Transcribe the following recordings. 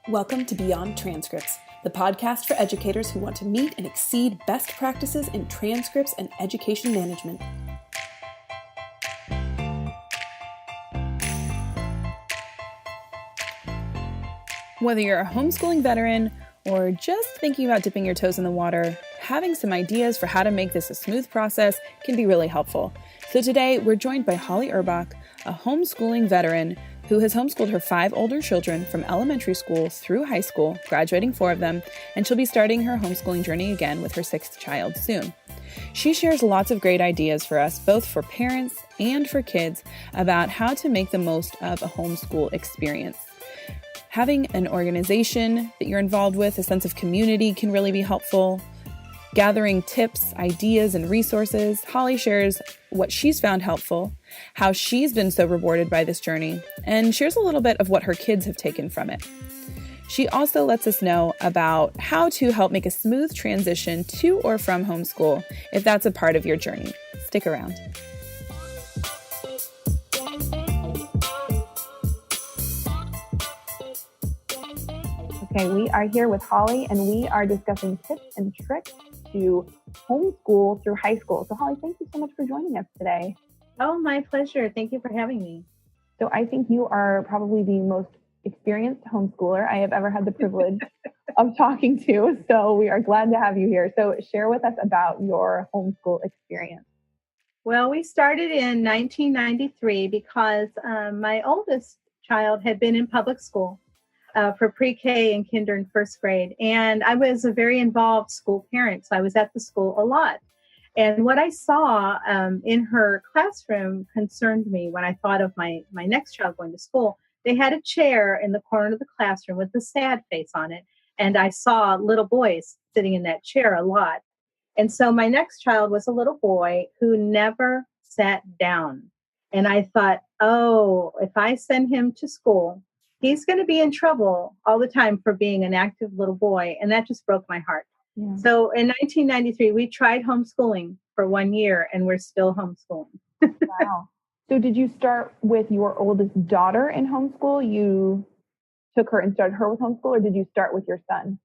Welcome to Beyond Transcripts, the podcast for educators who want to meet and exceed best practices in transcripts and education management. Whether you're a homeschooling veteran or just thinking about dipping your toes in the water, having some ideas for how to make this a smooth process can be really helpful. So today, we're joined by Holly Urbach, a homeschooling veteran who has homeschooled her 5 older children from elementary school through high school, graduating 4 of them, and she'll be starting her homeschooling journey again with her 6th child soon. She shares lots of great ideas for us, both for parents and for kids, about how to make the most of a homeschool experience. Having an organization that you're involved with, a sense of community can really be helpful. Gathering tips, ideas, and resources, Holly shares what she's found helpful, how she's been so rewarded by this journey, and shares a little bit of what her kids have taken from it. She also lets us know about how to help make a smooth transition to or from homeschool if that's a part of your journey. Stick around. Okay, we are here with Holly, and we are discussing tips and tricks to homeschool through high school. So Holly, thank you so much for joining us today. Oh, my pleasure. Thank you for having me. So I think you are probably the most experienced homeschooler I have ever had the privilege of talking to. So we are glad to have you here. So share with us about your homeschool experience. Well, we started in 1993 because my oldest child had been in public school for pre-K and kinder and first grade. And I was a very involved school parent. So I was at the school a lot. And what I saw in her classroom concerned me when I thought of my next child going to school. They had a chair in the corner of the classroom with a sad face on it. And I saw little boys sitting in that chair a lot. And so my next child was a little boy who never sat down. And I thought, oh, if I send him to school, he's going to be in trouble all the time for being an active little boy. And that just broke my heart. Yeah. So in 1993, we tried homeschooling for 1 year, and we're still homeschooling. Wow. So did you start with your oldest daughter in homeschool? You took her and started her with homeschool, or did you start with your son?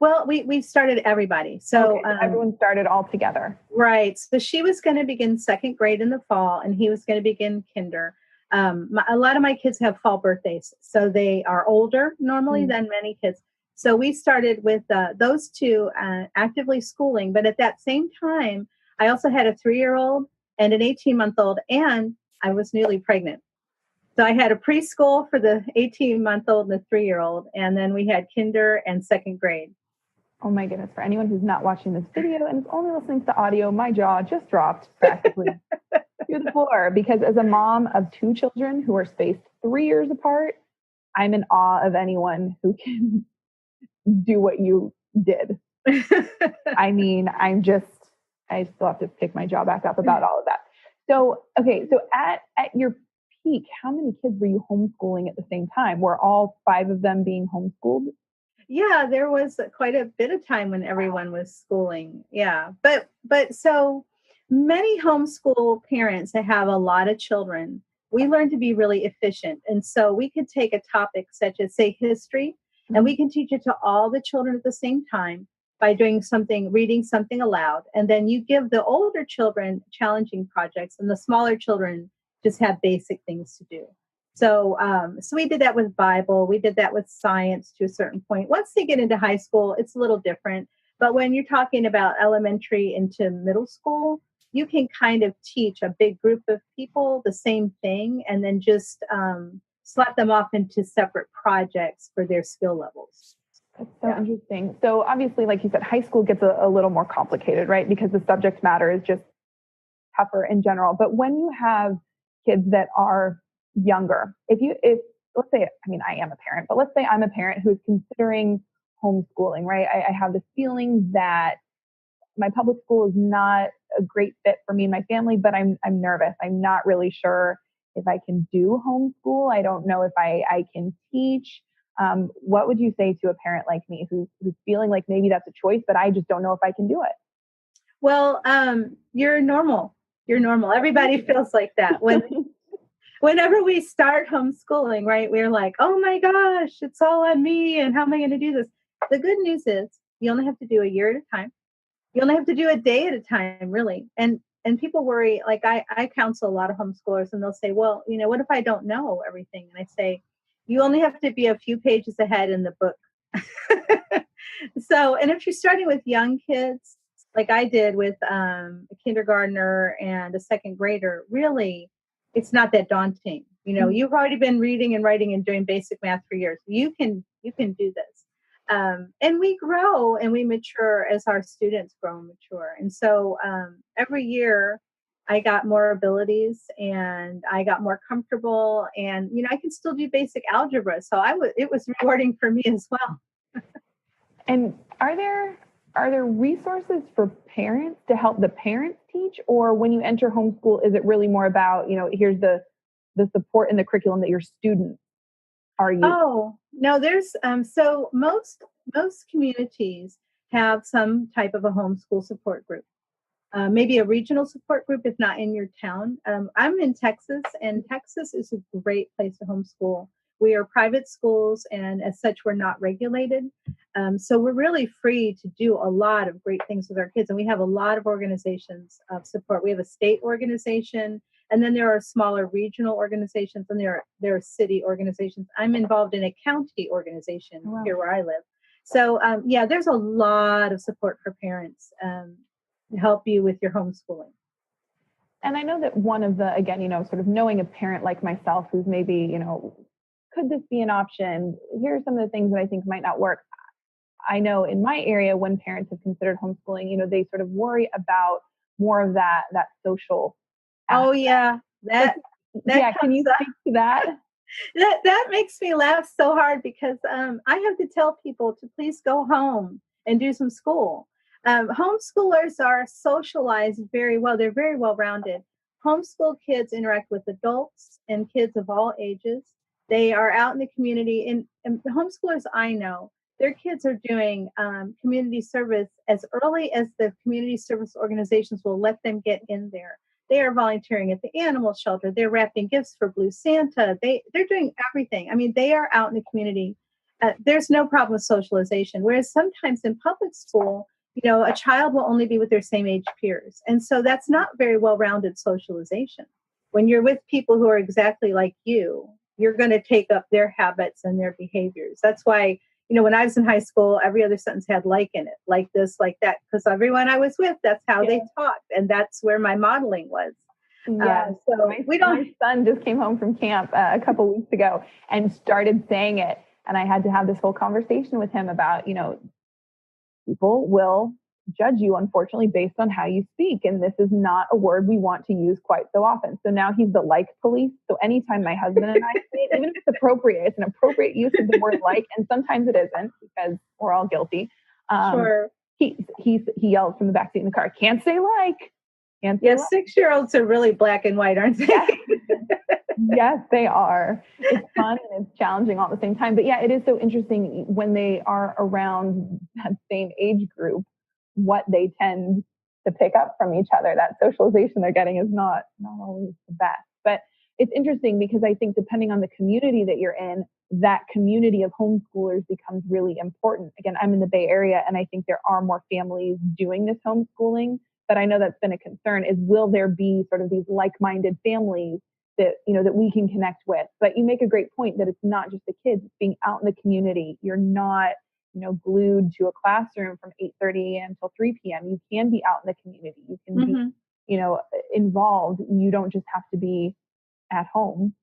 Well, we started everybody. So everyone started all together. Right. So she was going to begin 2nd grade in the fall, and he was going to begin kinder. A lot of my kids have fall birthdays, so they are older normally than many kids. So we started with those two actively schooling. But at that same time, I also had a 3-year-old and an 18-month-old, and I was newly pregnant. So I had a preschool for the 18-month-old and the 3-year-old, and then we had kinder and 2nd grade. Oh my goodness. For anyone who's not watching this video and is only listening to the audio, my jaw just dropped practically to the floor, because as a mom of 2 children who are spaced 3 years apart, I'm in awe of anyone who can do what you did. I mean, I still have to pick my jaw back up about all of that. So, okay. So at your peak, how many kids were you homeschooling at the same time? Were all 5 of them being homeschooled? Yeah, there was quite a bit of time when everyone was schooling. Yeah. But so many homeschool parents that have a lot of children, we learn to be really efficient. And so we could take a topic such as, say, history, and we can teach it to all the children at the same time by reading something aloud. And then you give the older children challenging projects, and the smaller children just have basic things to do. So we did that with Bible. We did that with science to a certain point. Once they get into high school, it's a little different. But when you're talking about elementary into middle school, you can kind of teach a big group of people the same thing, and then just slap them off into separate projects for their skill levels. That's so interesting. So obviously, like you said, high school gets a little more complicated, right? Because the subject matter is just tougher in general. But when you have kids that are younger, if let's say, I mean, I am a parent, but let's say I'm a parent who's considering homeschooling, right? I have this feeling that my public school is not a great fit for me and my family, but I'm nervous. I'm not really sure if I can do homeschool. I don't know if I can teach. What would you say to a parent like me who's feeling like maybe that's a choice, but I just don't know if I can do it? Well, you're normal. You're normal. Everybody feels like that. whenever we start homeschooling, right, we're like, oh my gosh, it's all on me. And how am I going to do this? The good news is you only have to do a year at a time. You only have to do a day at a time, really. And people worry, like I counsel a lot of homeschoolers and they'll say, well, what if I don't know everything? And I say, you only have to be a few pages ahead in the book. So, and if you're starting with young kids, like I did with a kindergartner and a second grader, really, it's not that daunting. You've already been reading and writing and doing basic math for years. You can do this. And we grow and we mature as our students grow and mature. And so every year I got more abilities and I got more comfortable and, I can still do basic algebra. So it was rewarding for me as well. And are there resources for parents to help the parents teach? Or when you enter homeschool, is it really more about, here's the support in the curriculum that your students are using? Oh, no, there's so most communities have some type of a homeschool support group. Maybe a regional support group if not in your town. I'm in Texas, and Texas is a great place to homeschool. We are private schools, and as such, we're not regulated. So we're really free to do a lot of great things with our kids. And we have a lot of organizations of support. We have a state organization, and then there are smaller regional organizations, and there are city organizations. I'm involved in a county organization here where I live. So, there's a lot of support for parents to help you with your homeschooling. And I know that one of the, again, sort of knowing a parent like myself who's maybe, could this be an option? Here are some of the things that I think might not work. I know in my area, when parents have considered homeschooling, they sort of worry about more of that social aspect. Oh, yeah. Can you speak to that? That makes me laugh so hard because I have to tell people to please go home and do some school. Homeschoolers are socialized very well. They're very well-rounded. Homeschool kids interact with adults and kids of all ages. They are out in the community. And the homeschoolers I know, their kids are doing community service as early as the community service organizations will let them get in there. They are volunteering at the animal shelter. They're wrapping gifts for Blue Santa. They're doing everything. I mean, they are out in the community. There's no problem with socialization. Whereas sometimes in public school, a child will only be with their same age peers. And so that's not very well-rounded socialization. When you're with people who are exactly like you, you're going to take up their habits and their behaviors. That's why, when I was in high school, every other sentence had like in it, like this, like that, because everyone I was with, that's how they talked. And that's where my modeling was. Yeah. So my son just came home from camp a couple weeks ago and started saying it. And I had to have this whole conversation with him about, people will judge you, unfortunately, based on how you speak. And this is not a word we want to use quite so often. So now he's the like police. So anytime my husband and I say it, even if it's appropriate, it's an appropriate use of the word like, and sometimes it isn't because we're all guilty. Sure. He yells from the backseat in the car, can't say like. Yes, 6-year-olds are really black and white, aren't they? Yes, they are. It's fun and it's challenging all at the same time. But yeah, it is so interesting when they are around that same age group, what they tend to pick up from each other. That socialization they're getting is not always the best. But it's interesting because I think depending on the community that you're in, that community of homeschoolers becomes really important. Again, I'm in the Bay Area, and I think there are more families doing this homeschooling. But I know that's been a concern is, will there be sort of these like-minded families that, that we can connect with? But you make a great point that it's not just the kids, it's being out in the community. You're not, glued to a classroom from 8:30 until 3 p.m. You can be out in the community. You can be, involved. You don't just have to be at home.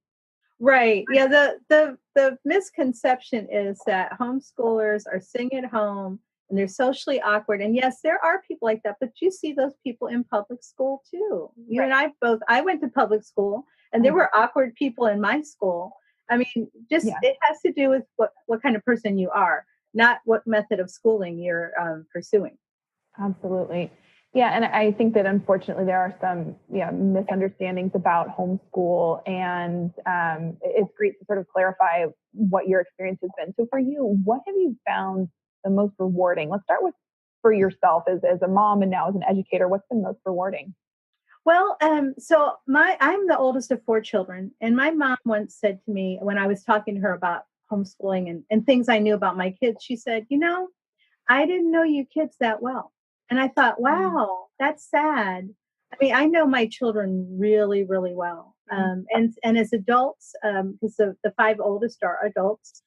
Right. Yeah. The misconception is that homeschoolers are sitting at home and they're socially awkward. And yes, there are people like that, but you see those people in public school too. You and I both, I went to public school and there were awkward people in my school. I mean, it has to do with what kind of person you are, not what method of schooling you're pursuing. Absolutely. Yeah. And I think that unfortunately there are some misunderstandings about homeschool, and it's great to sort of clarify what your experience has been. So for you, what have you found the most rewarding? Let's start with for yourself as a mom and now as an educator. What's been most rewarding? Well, I'm the oldest of four children, and my mom once said to me when I was talking to her about homeschooling and things I knew about my kids, she said, I didn't know you kids that well. And I thought, Mm. wow, that's sad. I mean, I know my children really, really well. And as adults, because the five oldest are adults,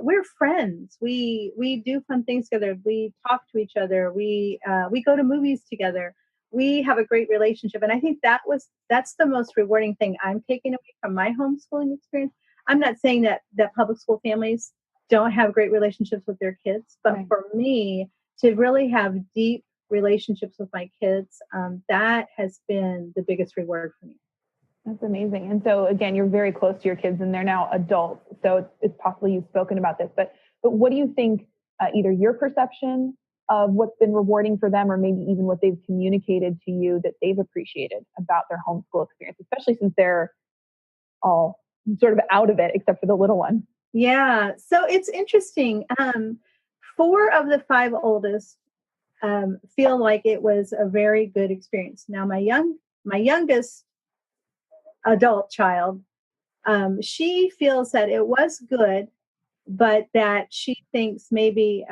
we're friends. We do fun things together. We talk to each other. We go to movies together. We have a great relationship. And I think that's the most rewarding thing I'm taking away from my homeschooling experience. I'm not saying that public school families don't have great relationships with their kids. But Right. for me, to really have deep relationships with my kids, that has been the biggest reward for me. That's amazing. And so again, you're very close to your kids and they're now adults. So it's possible you've spoken about this, but what do you think, either your perception of what's been rewarding for them or maybe even what they've communicated to you that they've appreciated about their homeschool experience, especially since they're all sort of out of it except for the little one? Yeah. So it's interesting. Four of the five oldest feel like it was a very good experience. Now, my youngest adult child, she feels that it was good, but that she thinks maybe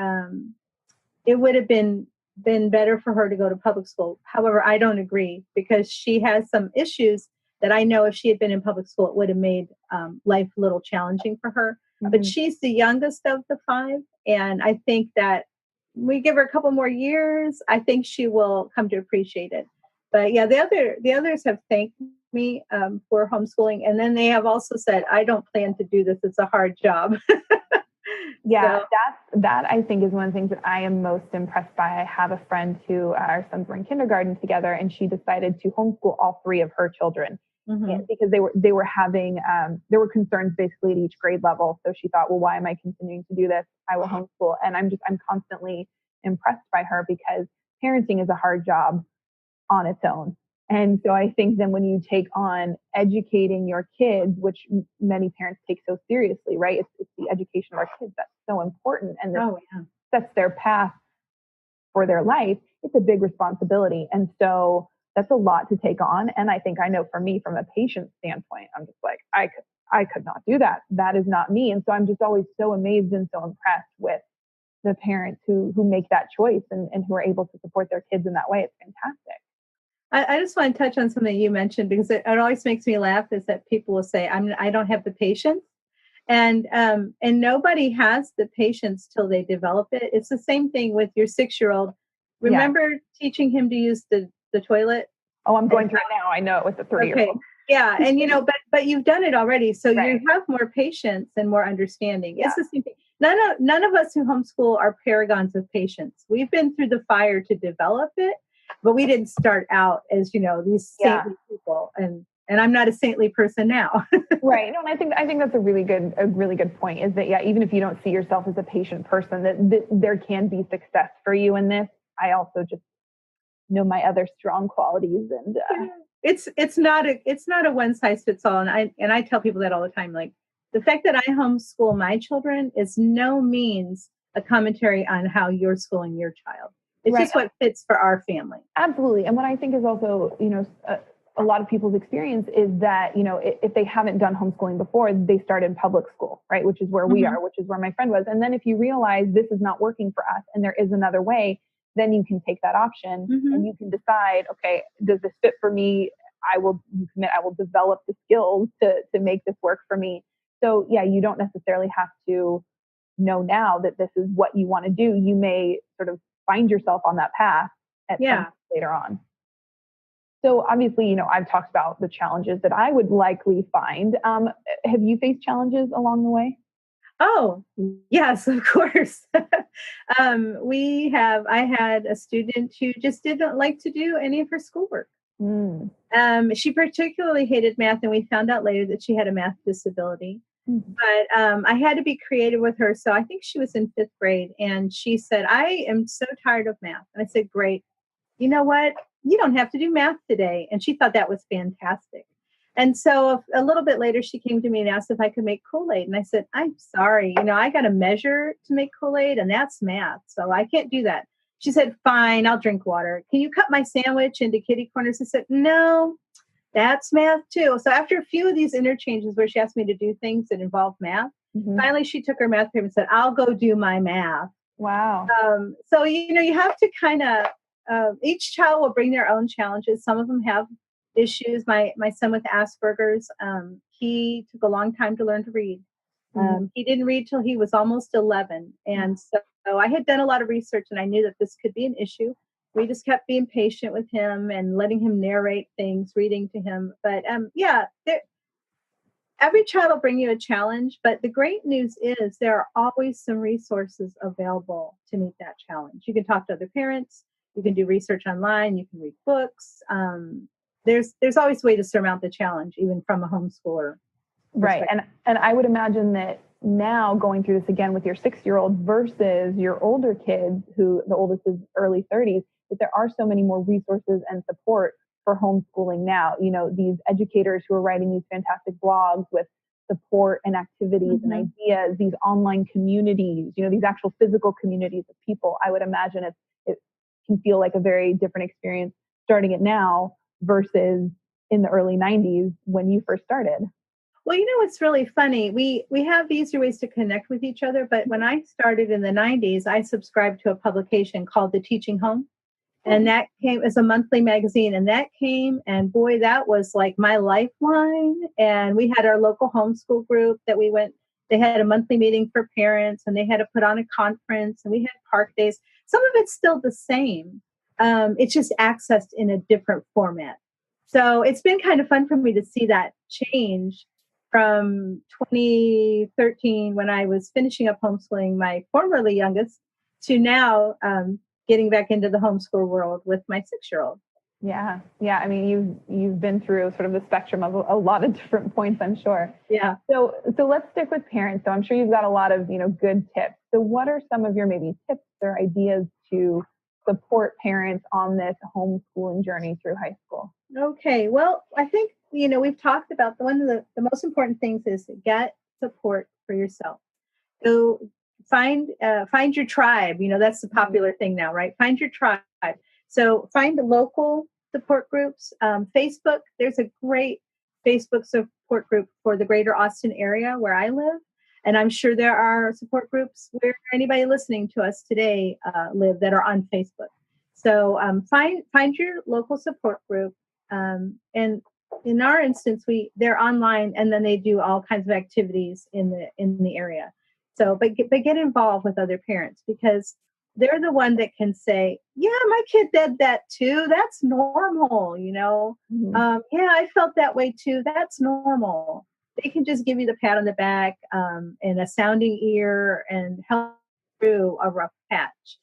it would have been better for her to go to public school. However, I don't agree because she has some issues that I know if she had been in public school, it would have made life a little challenging for her. But Mm-hmm. she's the youngest of the five, and I think that we give her a couple more years, I think she will come to appreciate it. But yeah, the others have thanked me for homeschooling, and then they have also said, "I don't plan to do this; it's a hard job." Yeah, So, that I think is one of the things that I am most impressed by. I have a friend who our sons were in kindergarten together, and she decided to homeschool all three of her children mhm. because they were having there were concerns basically at each grade level. So she thought, well, why am I continuing to do this? I will homeschool, and I'm constantly impressed by her because parenting is a hard job on its own. And so I think then when you take on educating your kids, which many parents take so seriously, right? It's the education of our kids that's so important and this Oh yeah. sets their path for their life. It's a big responsibility. And so that's a lot to take on. And I think I know for me, from a patient standpoint, I'm just like, I could not do that. That is not me. And so I'm just always so amazed and so impressed with the parents who make that choice and who are able to support their kids in that way. It's fantastic. I just want to touch on something you mentioned because it always makes me laugh is that people will say, I don't have the patience. And nobody has the patience till they develop it. It's the same thing with your 6-year-old. Yeah. Remember teaching him to use the toilet? Oh, I'm And going through it now. I know it with the 3-year-old. okay. Yeah. And but you've done it already. So Right. you have more patience and more understanding. Yeah. It's the same thing. None of us who homeschool are paragons of patience. We've been through the fire to develop it, but we didn't start out as, these saintly people. And I'm not a saintly person now. Right. No, and I think that's a really good point is that, yeah, even if you don't see yourself as a patient person, that there can be success for you in this. I also just know my other strong qualities and It's not a one size fits all. And I tell people that all the time. Like the fact that I homeschool my children is no means a commentary on how you're schooling your child. It's right. just what fits for our family. Absolutely. And what I think is also, a lot of people's experience is that, if they haven't done homeschooling before, they start in public school, right? Which is where we are, which is where my friend was. And then if you realize this is not working for us and there is another way, then you can take that option and you can decide, okay, does this fit for me? I will commit, I will develop the skills to make this work for me. So yeah, you don't necessarily have to know now that this is what you want to do. You may sort of find yourself on that path at some point later on. So obviously, I've talked about the challenges that I would likely find. Have you faced challenges along the way? Oh, yes, of course. I had a student who just didn't like to do any of her schoolwork. She particularly hated math, and we found out later that she had a math disability. But I had to be creative with her. So I think she was in 5th grade, and she said, I am so tired of math. And I said, great. You know what? You don't have to do math today. And she thought that was fantastic. And so a little bit later, she came to me and asked if I could make Kool-Aid. And I said, I'm sorry, I got to measure to make Kool-Aid, and that's math. So I can't do that. She said, fine, I'll drink water. Can you cut my sandwich into kitty corners? I said, no, that's math too. So after a few of these interchanges where she asked me to do things that involve math, finally she took her math paper and said, I'll go do my math. Wow. So, you have to kind of, each child will bring their own challenges. Some of them have issues. My son with Asperger's, he took a long time to learn to read. He didn't read till he was almost 11. And so I had done a lot of research and I knew that this could be an issue. We just kept being patient with him and letting him narrate things, reading to him. But every child will bring you a challenge. But the great news is there are always some resources available to meet that challenge. You can talk to other parents. You can do research online. You can read books. There's always a way to surmount the challenge, even from a homeschooler. Right. And I would imagine that now going through this again with your 6-year-old versus your older kids, who the oldest is early 30s, that there are so many more resources and support for homeschooling now. These educators who are writing these fantastic blogs with support and activities and ideas, these online communities, these actual physical communities of people. I would imagine it can feel like a very different experience starting it now versus in the early 90s when you first started. Well, what's really funny? We have easier ways to connect with each other, but when I started in the 90s, I subscribed to a publication called The Teaching Home. And that came as a monthly magazine. And that came, and boy, that was like my lifeline. And we had our local homeschool group that we went, they had a monthly meeting for parents and they had to put on a conference and we had park days. Some of it's still the same. It's just accessed in a different format. So it's been kind of fun for me to see that change from 2013 when I was finishing up homeschooling my formerly youngest to now getting back into the homeschool world with my 6-year-old. Yeah. I mean, you've been through sort of the spectrum of a lot of different points, I'm sure. Yeah. So let's stick with parents. So I'm sure you've got a lot of, good tips. So what are some of your maybe tips or ideas to support parents on this homeschooling journey through high school? Okay. Well, I think, we've talked about one of the most important things is get support for yourself. So find your tribe. That's the popular thing now, right? Find your tribe. So find the local support groups. Facebook, there's a great Facebook support group for the greater Austin area where I live. And I'm sure there are support groups where anybody listening to us today live that are on Facebook. So find your local support group. And in our instance, they're online and then they do all kinds of activities in the area. So, but get involved with other parents because they're the one that can say, yeah, my kid did that too. That's normal, yeah, I felt that way too. That's normal. They can just give you the pat on the back and a sounding ear and help through a rough patch.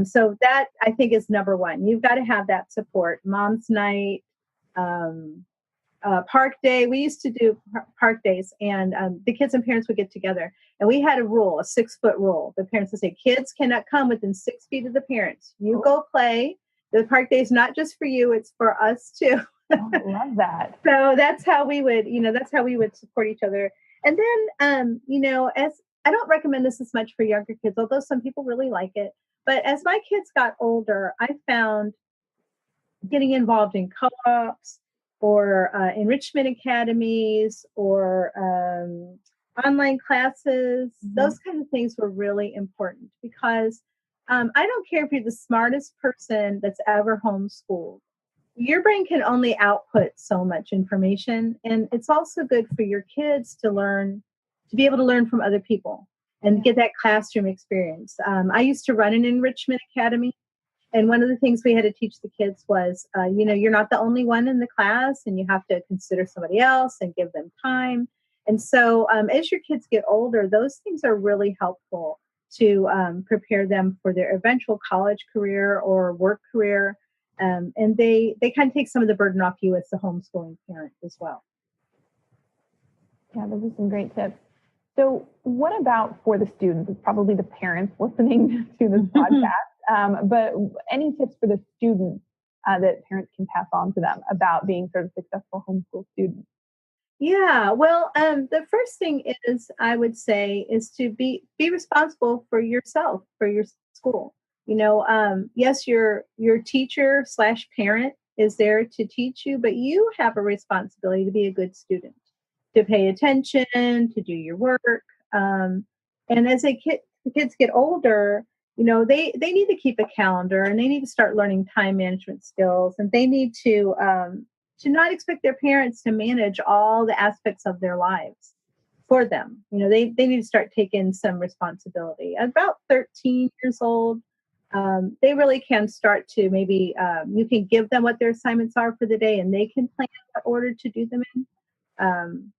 So that I think is number one. You've got to have that support. Mom's night, park day. We used to do park days and the kids and parents would get together and we had a 6-foot rule. The parents would say, kids cannot come within 6 feet of the parents. You go play. The park day is not just for you. It's for us too. Oh, I love that. So that's how we would, support each other. And then, as I don't recommend this as much for younger kids, although some people really like it. But as my kids got older, I found getting involved in co-ops or enrichment academies or online classes, those kind of things were really important because I don't care if you're the smartest person that's ever homeschooled. Your brain can only output so much information. And it's also good for your kids to be able to learn from other people and get that classroom experience. I used to run an enrichment academy. And one of the things we had to teach the kids was, you're not the only one in the class and you have to consider somebody else and give them time. And so as your kids get older, those things are really helpful to prepare them for their eventual college career or work career. And they kind of take some of the burden off you as the homeschooling parent as well. Yeah, those are some great tips. So what about for the students? It's probably the parents listening to this podcast. But any tips for the students that parents can pass on to them about being sort of successful homeschool students? Yeah, well, the first thing is I would say is to be responsible for yourself, for your school. Yes, your teacher / parent is there to teach you, but you have a responsibility to be a good student, to pay attention, to do your work. And as the kids get older, they need to keep a calendar, and they need to start learning time management skills, and they need to not expect their parents to manage all the aspects of their lives for them. They need to start taking some responsibility. At about 13 years old, they really can start to maybe, you can give them what their assignments are for the day, and they can plan what order to do them in.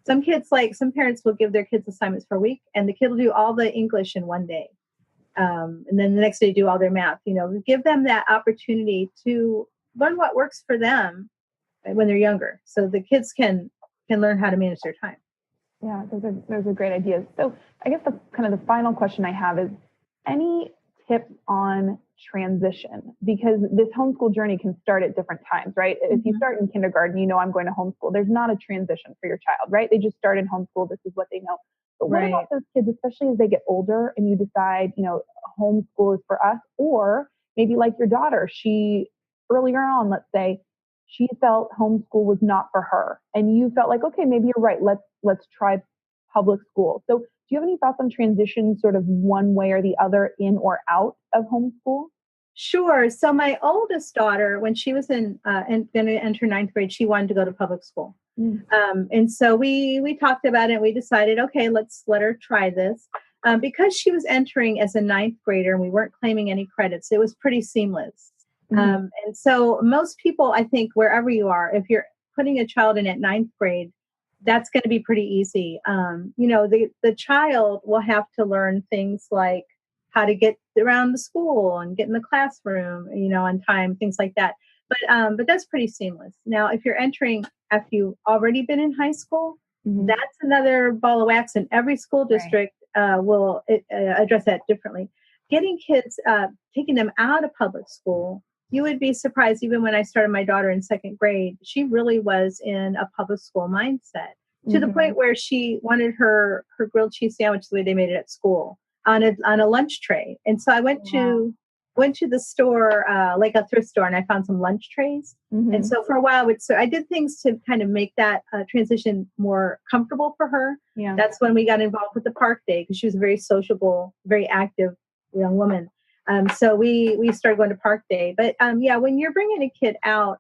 Some parents will give their kids assignments for a week, and the kid will do all the English in one day. And then the next day do all their math. Give them that opportunity to learn what works for them when they're younger, so the kids can learn how to manage their time. Yeah, those are great ideas. So I guess the final question I have is, any tips on transition? Because this homeschool journey can start at different times, right? Mm-hmm. If you start in kindergarten, I'm going to homeschool. There's not a transition for your child, right? They just start in homeschool. This is what they know. But what about those kids, especially as they get older and you decide, homeschool is for us, or maybe like your daughter, she earlier on, let's say, she felt homeschool was not for her, and you felt like, okay, maybe you're right. Let's try public school. So do you have any thoughts on transition, sort of one way or the other, in or out of homeschool? Sure. So my oldest daughter, when she was going to enter ninth grade, she wanted to go to public school. And so we talked about it. We decided, okay, let's let her try this. Because she was entering as a ninth grader and we weren't claiming any credits, it was pretty seamless. And so most people, I think, wherever you are, if you're putting a child in at ninth grade, that's going to be pretty easy. The child will have to learn things like how to get around the school and get in the classroom, on time, things like that. But that's pretty seamless. Now, if you're entering after you've already been in high school, that's another ball of wax, and every school district will address that differently. Getting kids, taking them out of public school, you would be surprised. Even when I started my daughter in second grade, she really was in a public school mindset to the point where she wanted her grilled cheese sandwich the way they made it at school on a lunch tray. And so I went to the store, like a thrift store, and I found some lunch trays. And so for a while, I did things to kind of make that transition more comfortable for her. Yeah. That's when we got involved with the park day, because she was a very sociable, very active young woman. So we started going to park day. But when you're bringing a kid out,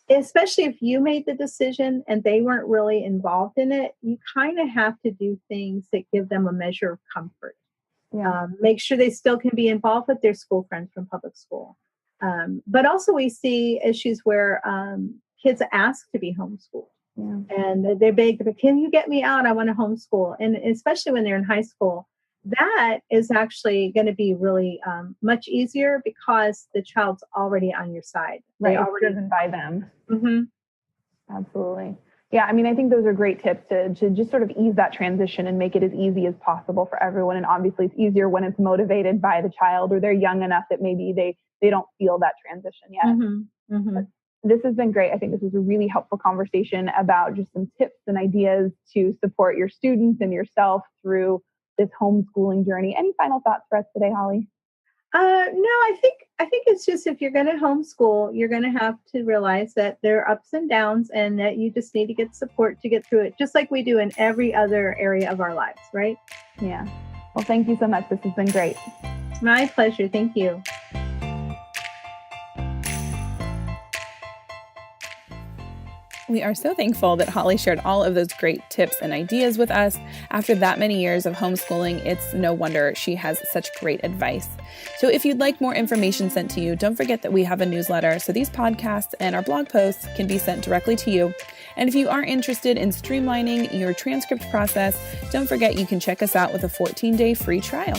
especially if you made the decision and they weren't really involved in it, you kind of have to do things that give them a measure of comfort. Yeah. Make sure they still can be involved with their school friends from public school. But also we see issues where kids ask to be homeschooled. Yeah. And they beg, can you get me out? I want to homeschool. And especially when they're in high school, that is actually going to be really much easier because the child's already on your side. Right, already driven by them. Absolutely. Yeah, I mean, I think those are great tips to just sort of ease that transition and make it as easy as possible for everyone. And obviously it's easier when it's motivated by the child, or they're young enough that maybe they don't feel that transition yet. But this has been great. I think this was a really helpful conversation about just some tips and ideas to support your students and yourself through this homeschooling journey. Any final thoughts for us today, Holly? No, I think it's just, if you're going to homeschool, you're going to have to realize that there are ups and downs, and that you just need to get support to get through it, just like we do in every other area of our lives, right? Yeah. Well, thank you so much. This has been great. My pleasure. Thank you. We are so thankful that Holly shared all of those great tips and ideas with us. After that many years of homeschooling, it's no wonder she has such great advice. So if you'd like more information sent to you, don't forget that we have a newsletter, so these podcasts and our blog posts can be sent directly to you. And if you are interested in streamlining your transcript process, don't forget you can check us out with a 14-day free trial.